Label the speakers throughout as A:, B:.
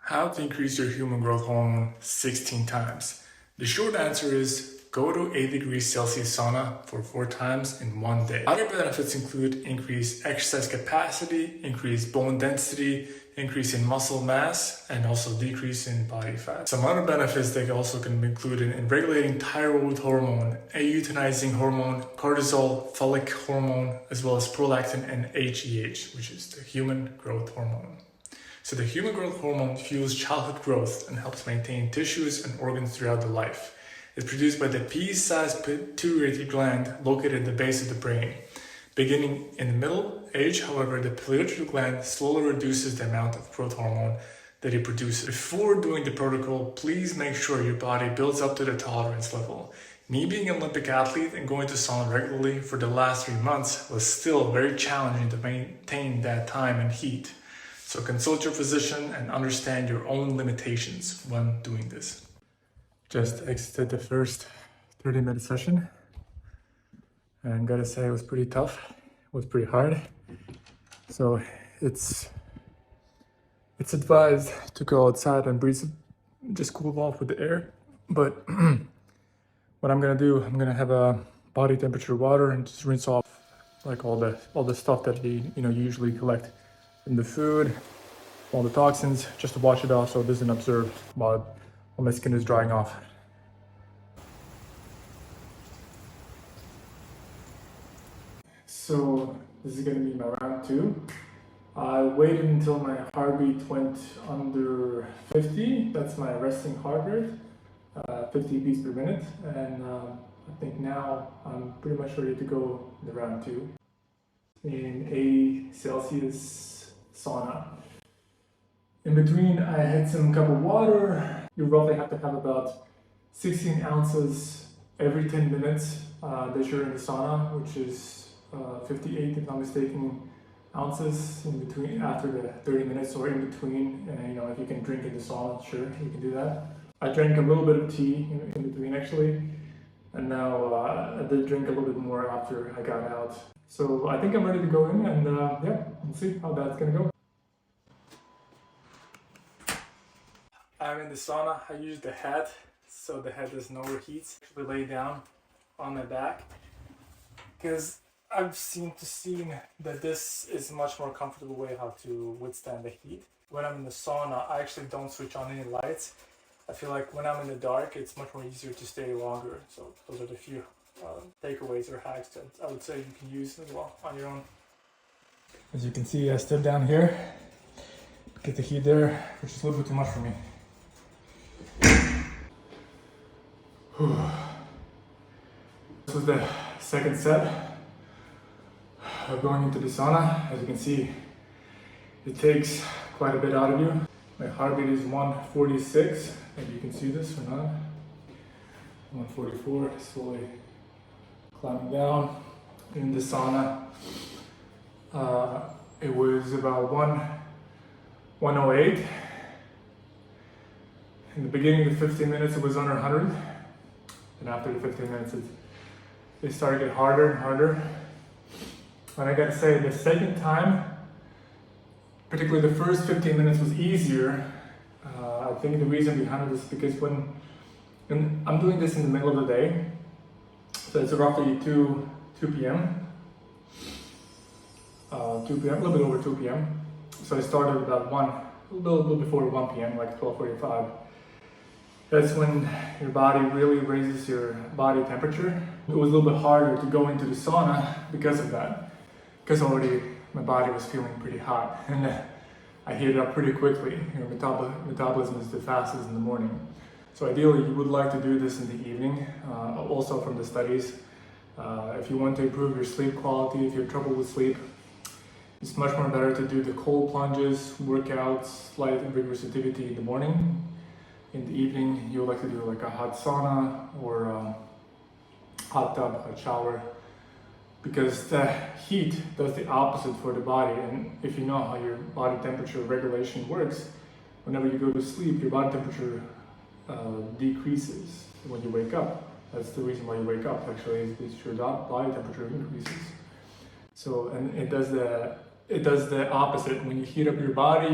A: How to increase your human growth hormone 16 times? The short answer is go to 80 degrees Celsius sauna for 4 times in 1 day. Other benefits include increased exercise capacity, increased bone density, increase in muscle mass, and also decrease in body fat. Some other benefits that also can be included in regulating thyroid hormone, luteinizing hormone, cortisol, folic hormone, as well as prolactin and HGH, which is the human growth hormone. So the human growth hormone fuels childhood growth and helps maintain tissues and organs throughout the life. It's produced by the pea-sized pituitary gland located at the base of the brain. Beginning in the middle age, however, the pituitary gland slowly reduces the amount of growth hormone that it produces. Before doing the protocol, please make sure your body builds up to the tolerance level. Me being an Olympic athlete and going to sauna regularly for the last 3 months was still very challenging to maintain that time and heat. So consult your physician and understand your own limitations when doing this. Just exited the first 30-minute session and gotta say it was pretty tough. It was pretty hard. So it's advised to go outside and breathe, just cool off with the air. But what I'm gonna do, I'm gonna have a body temperature water and just rinse off like all the stuff that you usually collect in the food, all the toxins, just to wash it off so it doesn't absorb while my skin is drying off. So this is going to be my round 2. I waited until my heartbeat went under 50. That's my resting heart rate, 50 beats per minute. And I think now I'm pretty much ready to go in the round 2 in a Celsius sauna. In between, I had some cup of water. You roughly have to have about 16 ounces every 10 minutes that you're in the sauna, which is 58, if I'm not mistaken, ounces in between after the 30 minutes or in between. If you can drink in the sauna, sure, you can do that. I drank a little bit of tea in between actually, and now I did drink a little bit more after I got out. So I think I'm ready to go in and yeah, we'll see how that's gonna go. I'm in the sauna. I use the head so the head doesn't overheat. I lay down on my back because I've seen that this is a much more comfortable way how to withstand the heat. When I'm in the sauna, I actually don't switch on any lights. I feel like when I'm in the dark, it's much more easier to stay longer. So those are the few takeaways or hacks that I would say you can use as well on your own. As you can see, I stood down here, get the heat there, which is a little bit too much for me. This was the second set of going into the sauna. As you can see, it takes quite a bit out of you. My heartbeat is 146, and you can see this or not. 144, slowly climbing down. In the sauna, it was about 108. In the beginning of the 15 minutes, it was under 100. And after the 15 minutes, it started to get harder and harder. And I gotta say, the second time, particularly the first 15 minutes was easier. I think the reason behind it is because when I'm doing this in the middle of the day, so it's roughly 2 p.m. 2 p.m., a little bit over 2 p.m. So I started about a little before 1 p.m., like 12:45. That's when your body really raises your body temperature. It was a little bit harder to go into the sauna because of that. Because already my body was feeling pretty hot and I heated up pretty quickly. Metabolism is the fastest in the morning. So ideally you would like to do this in the evening. Also from the studies, if you want to improve your sleep quality, if you have trouble with sleep, it's much more better to do the cold plunges, workouts, light and vigorous activity in the morning. In the evening, you would like to do like a hot sauna or a hot tub, a shower, because the heat does the opposite for the body. And if you know how your body temperature regulation works, whenever you go to sleep, your body temperature decreases when you wake up. That's the reason why you wake up, actually, is your body temperature increases. So, and it does the it does the opposite. When you heat up your body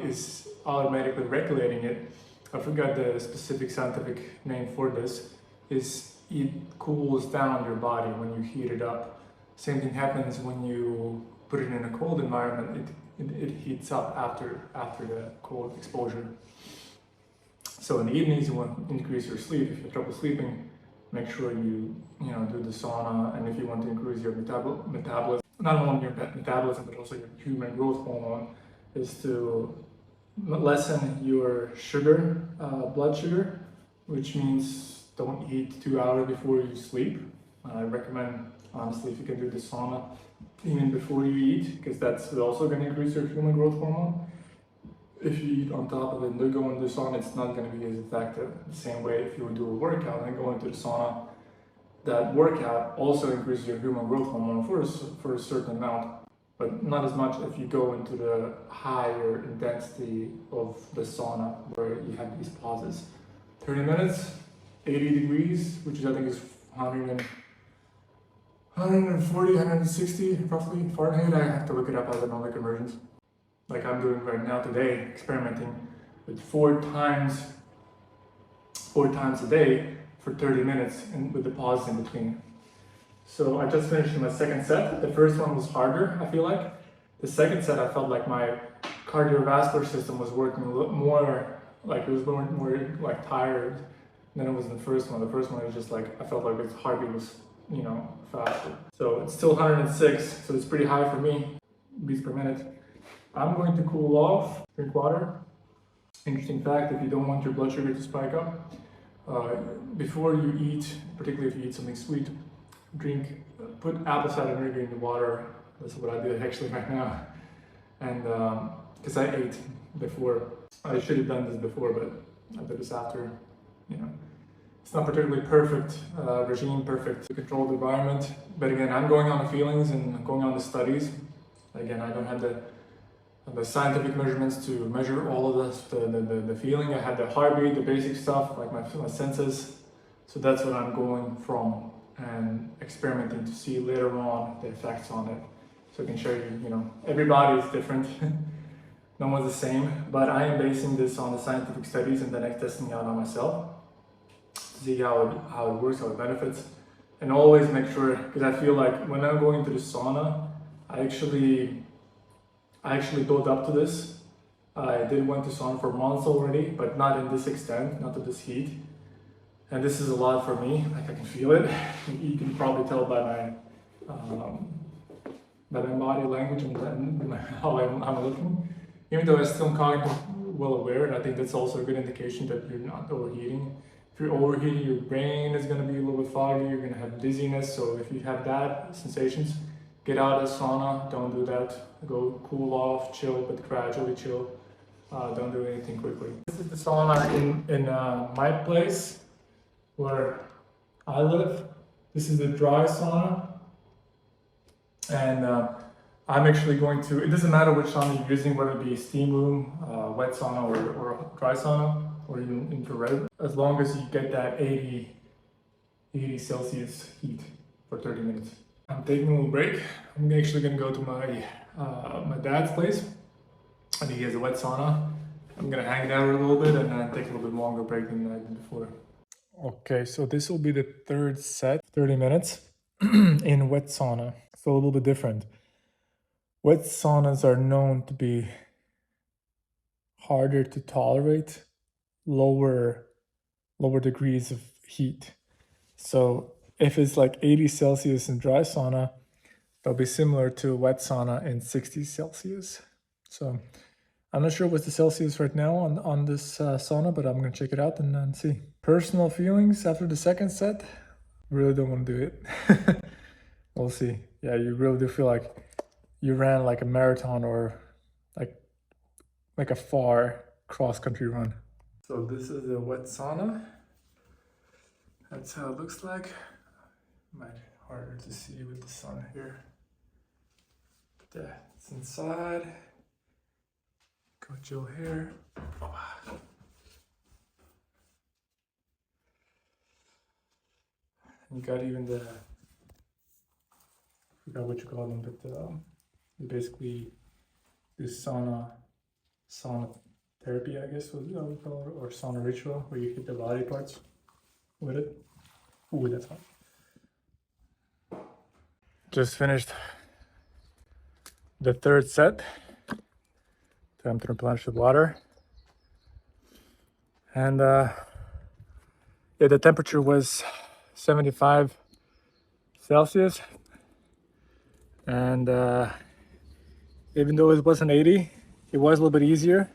A: is automatically regulating it. I forgot the specific scientific name for this. It cools down your body when you heat it up. Same thing happens when you put it in a cold environment. It heats up after the cold exposure. So in the evenings, you want to increase your sleep. If you have trouble sleeping, make sure you do the sauna. And if you want to increase your metabolism, not only your metabolism but also your human growth hormone, is to lessen your sugar, blood sugar, which means don't eat 2 hours before you sleep. I recommend, honestly, if you can do the sauna even before you eat, because that's also going to increase your human growth hormone. If you eat on top of it and then go into the sauna, it's not going to be as effective. The same way if you do a workout and go into the sauna, that workout also increases your human growth hormone for a certain amount, but not as much if you go into the higher intensity of the sauna where you have these pauses. 30 minutes, 80 degrees, which I think is 140, 160 roughly Fahrenheit. I have to look it up. I don't know the conversions. Like I'm doing right now today, experimenting with four times a day for 30 minutes and with the pause in between. So I just finished my second set. The first one was harder, I feel like. The second set, I felt like my cardiovascular system was working a little more, like it was more like tired than it was in the first one. The first one was just like, I felt like its heartbeat was, faster. So it's still 106, so it's pretty high for me, beats per minute. I'm going to cool off, drink water. Interesting fact, if you don't want your blood sugar to spike up, before you eat, particularly if you eat something sweet, put apple cider vinegar in the water. That's what I did actually right now. And because I ate before, I should have done this before, but I did this after. It's not particularly perfect regime, perfect controlled environment. But again, I'm going on the feelings and going on the studies. Again, I don't have the scientific measurements to measure all of this, the feeling. I have the heartbeat, the basic stuff, like my senses. So that's what I'm going from and experimenting to see later on the effects on it. So I can show you, every body is different. No one's the same, but I am basing this on the scientific studies and then I'm testing it out on myself to see how it works, how it benefits. And always make sure, because I feel like when I'm going to the sauna, I actually built up to this. I did went to sauna for months already, but not in this extent, not to this heat. And this is a lot for me, like I can feel it. You can probably tell by my body language and how I'm looking. Even though I'm still kind of well aware, and I think that's also a good indication that you're not overheating. If you're overheating, your brain is going to be a little bit foggy, you're going to have dizziness. So if you have that sensations, get out of the sauna, don't do that. Go cool off, chill, but gradually chill. Don't do anything quickly. This is the sauna in my place where I live. This is the dry sauna. And I'm actually going to, it doesn't matter which sauna you're using, whether it be steam room, wet sauna, or dry sauna, or even infrared, as long as you get that 80 Celsius heat for 30 minutes. I'm taking a little break. I'm actually going to go to my dad's place. I think he has a wet sauna. I'm going to hang out a little bit and then take a little bit longer break than I did before. Okay, so this will be the third set, 30 minutes in wet sauna. So a little bit different. Wet saunas are known to be harder to tolerate, lower degrees of heat. So if it's like 80 Celsius in dry sauna, they'll be similar to a wet sauna in 60 Celsius. So I'm not sure what's the Celsius right now on this sauna, but I'm gonna check it out and then see. Personal feelings after the second set, really don't want to do it. We'll see. Yeah, you really do feel like you ran like a marathon or like a far cross-country run. So this is a wet sauna. That's how it looks like. Might be harder to see with the sun here. But yeah, it's inside. Go chill here. Oh. You got even I forgot what you call them, but You basically do sauna therapy, I guess was what we call it, or sauna ritual, where you hit the body parts with it. Ooh, that's hot. Just finished the third set. Time to replenish with water. And yeah, the temperature was 75 Celsius. And even though it wasn't 80, it was a little bit easier.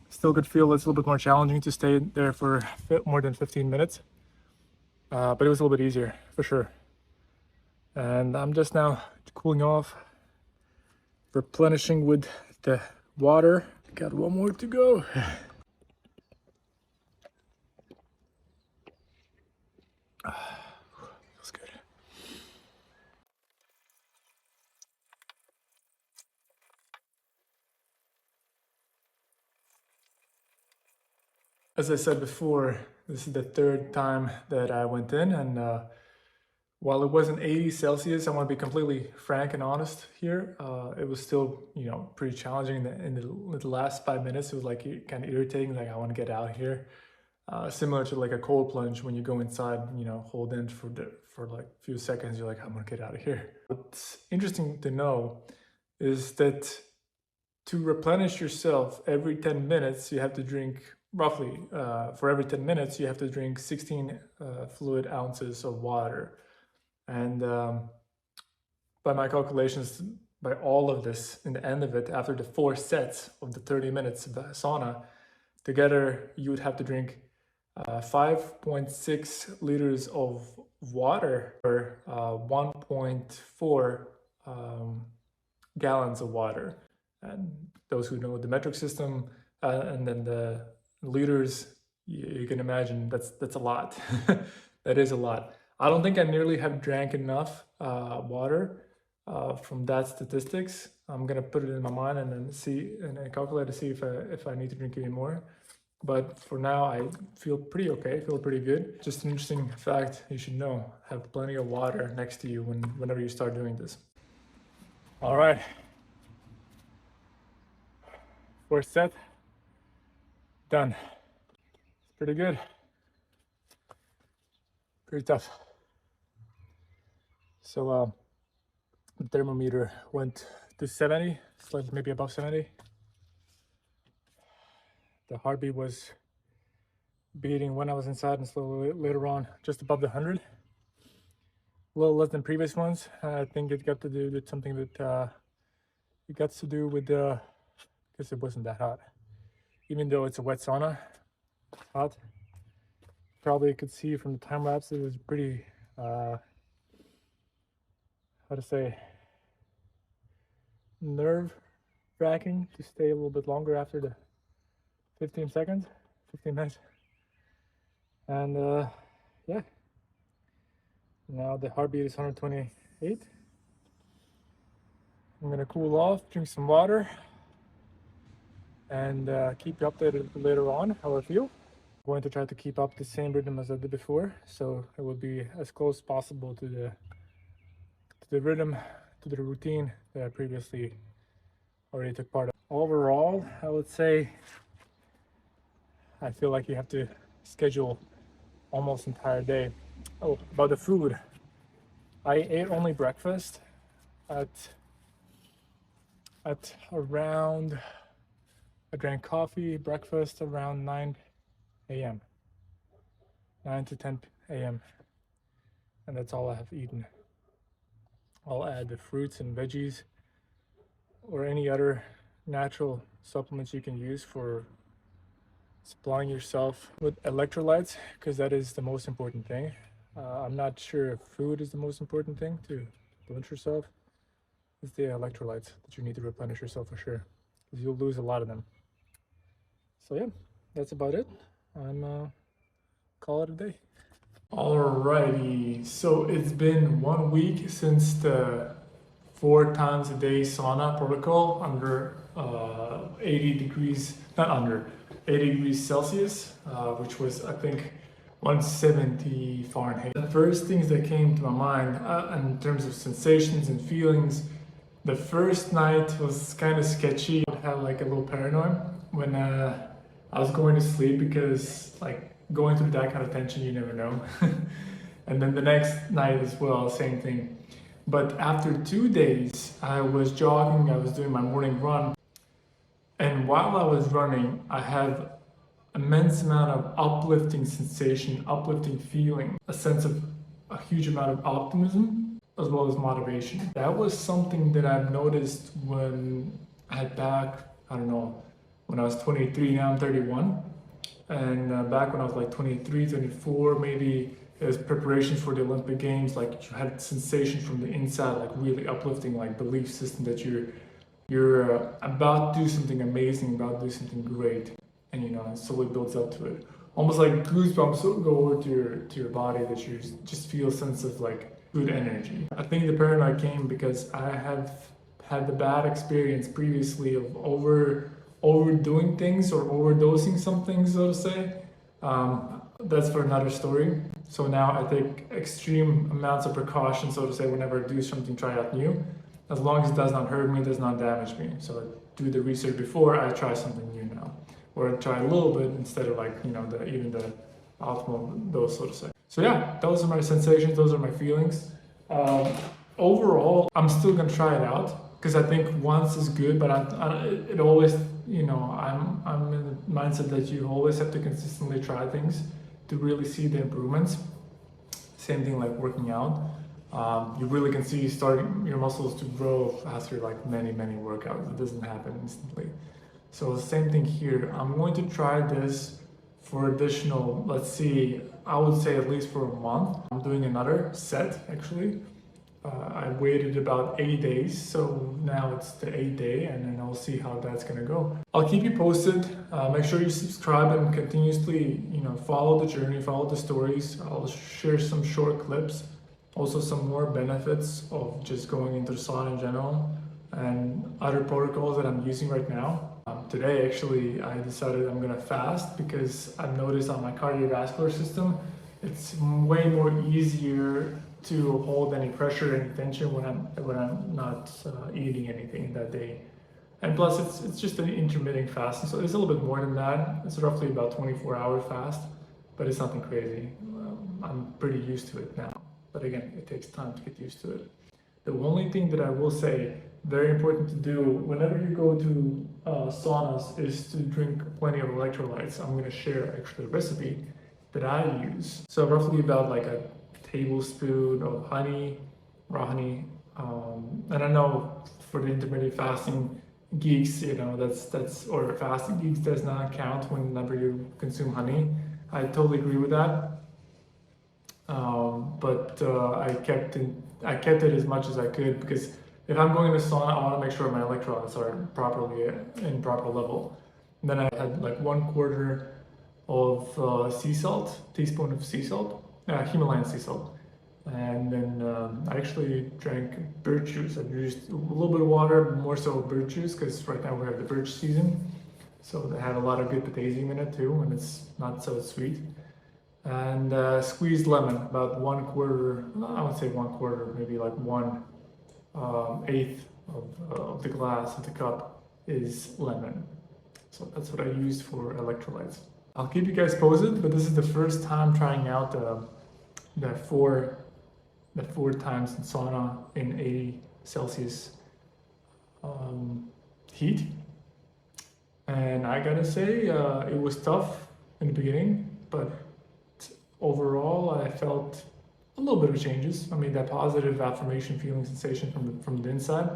A: Still could feel it's a little bit more challenging to stay there for more than 15 minutes. But it was a little bit easier, for sure. And I'm just now cooling off, replenishing with the water. Got one more to go. Feels good. As I said before, this is the third time that I went in, and while it wasn't 80 Celsius, I want to be completely frank and honest here. It was still, pretty challenging. In the last 5 minutes, it was like kind of irritating. Like I want to get out here. Similar to like a cold plunge when you go inside, hold in for like a few seconds. You're like, I'm gonna get out of here. What's interesting to know is that to replenish yourself every 10 minutes, you have to drink roughly, for every 10 minutes, you have to drink 16 fluid ounces of water. And by my calculations, by all of this, in the end of it, after the 4 sets of the 30 minutes of the sauna, together you would have to drink 5.6 liters of water, or 1.4 gallons of water. And those who know the metric system and then the liters, you can imagine that's a lot. That is a lot. I don't think I nearly have drank enough water from that statistics. I'm gonna put it in my mind and then see and calculate to see if I need to drink any more. But for now, I feel pretty okay, feel pretty good. Just an interesting fact you should know. Have plenty of water next to you whenever you start doing this. All right. First set, done. It's pretty good. Pretty tough. So the thermometer went to 70, slightly maybe above 70. The heartbeat was beating when I was inside and slowly later on just above the 100. A little less than previous ones. I think it got to do with something that it got to do with because it wasn't that hot. Even though it's a wet sauna, hot. Probably you could see from the time lapse it was pretty how to say, nerve wracking to stay a little bit longer after the 15 minutes. And yeah, now the heartbeat is 128. I'm gonna cool off, drink some water, and keep you updated later on how I feel. I'm going to try to keep up the same rhythm as I did before, so it will be as close as possible to the rhythm, to the routine that I previously already took part of. Overall, I would say I feel like you have to schedule almost entire day. Oh, about the food. I ate only breakfast at around, I drank coffee, breakfast around 9 a.m. 9 to 10 a.m. And that's all I have eaten. I'll add the fruits and veggies or any other natural supplements you can use for supplying yourself with electrolytes, because that is the most important thing. I'm not sure if food is the most important thing to replenish yourself. It's the electrolytes that you need to replenish yourself for sure, because you'll lose a lot of them. So yeah, that's about it. I'm call it a day. Alrighty, so it's been 1 week since the 4 times a day sauna protocol under 80 degrees, not under, 80 degrees Celsius, which was, I think, 170 Fahrenheit. The first things that came to my mind in terms of sensations and feelings The first night was kind of sketchy. I had like a little paranoid when I was going to sleep because like going through that kind of tension, you never know. And then the next night as well, same thing. But after 2 days, I was jogging, I was doing my morning run. And while I was running, I had immense amount of uplifting sensation, uplifting feeling, a sense of a huge amount of optimism as well as motivation. That was something that I've noticed when I had back, I don't know, when I was 23, now I'm 31. And back when I was like 23, 24, maybe it was preparation for the Olympic Games, like you had sensation from the inside, like really uplifting, like belief system that you're about to do something amazing, about to do something great. And you know, it slowly builds up to it. Almost like goosebumps go over to your body, that you just feel a sense of like good energy. I think the paranoia came because I have had the bad experience previously of overdoing things or overdosing some things, so to say. That's for another story. So now I take extreme amounts of precaution, so to say, whenever I do something, try out new, as long as it does not hurt me, does not damage me. So I do the research before I try something new now, or I try a little bit instead of like, you know, even the optimal dose, so to say. So yeah, those are my sensations, those are my feelings. Overall, I'm still gonna try it out because I think once is good, but it always, you know, I'm in the mindset that you always have to consistently try things to really see the improvements. Same thing like working out. You really can see starting your muscles to grow after like many workouts. It doesn't happen instantly. So same thing here. I'm going to try this for additional, let's see, I would say at least for a month. I'm doing another set actually. I waited about 8 days, so now it's the 8th day, and then I'll see how that's gonna go. I'll keep you posted. Make sure you subscribe and continuously, you know, follow the journey, follow the stories. I'll share some short clips, also some more benefits of just going into the sauna in general, and other protocols that I'm using right now. Today, actually, I decided I'm gonna fast because I've noticed on my cardiovascular system, it's way more easier to hold any pressure, any tension when I'm not eating anything that day. And plus, it's just an intermittent fasting, so it's a little bit more than that. It's roughly about 24-hour fast, but it's nothing crazy. I'm pretty used to it now, but again, it takes time to get used to it. The only thing that I will say, very important to do whenever you go to saunas, is to drink plenty of electrolytes. I'm going to share actually a recipe that I use. So roughly about like a tablespoon of honey, raw honey. And I know for the intermittent fasting geeks, you know, that's or fasting geeks does not count whenever you consume honey. I totally agree with that. But I kept it as much as I could because if I'm going to sauna, I want to make sure my electrolytes are properly in proper level. And then I had like 1/4 of sea salt, teaspoon of sea salt, Himalayan sea salt. And then I actually drank birch juice. I used a little bit of water, more so birch juice, because right now we have the birch season. So they have a lot of good potassium in it too, and it's not so sweet. And squeezed lemon, about 1/4, I would say 1/4, maybe like 1/8 of the glass of the cup is lemon. So that's what I used for electrolytes. I'll keep you guys posted, but this is the first time trying out the four times in sauna in 80 Celsius heat. And I gotta say, it was tough in the beginning, but overall I felt a little bit of changes. I mean, that positive affirmation feeling sensation from the inside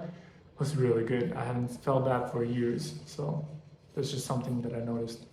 A: was really good. I haven't felt that for years, so that's just something that I noticed.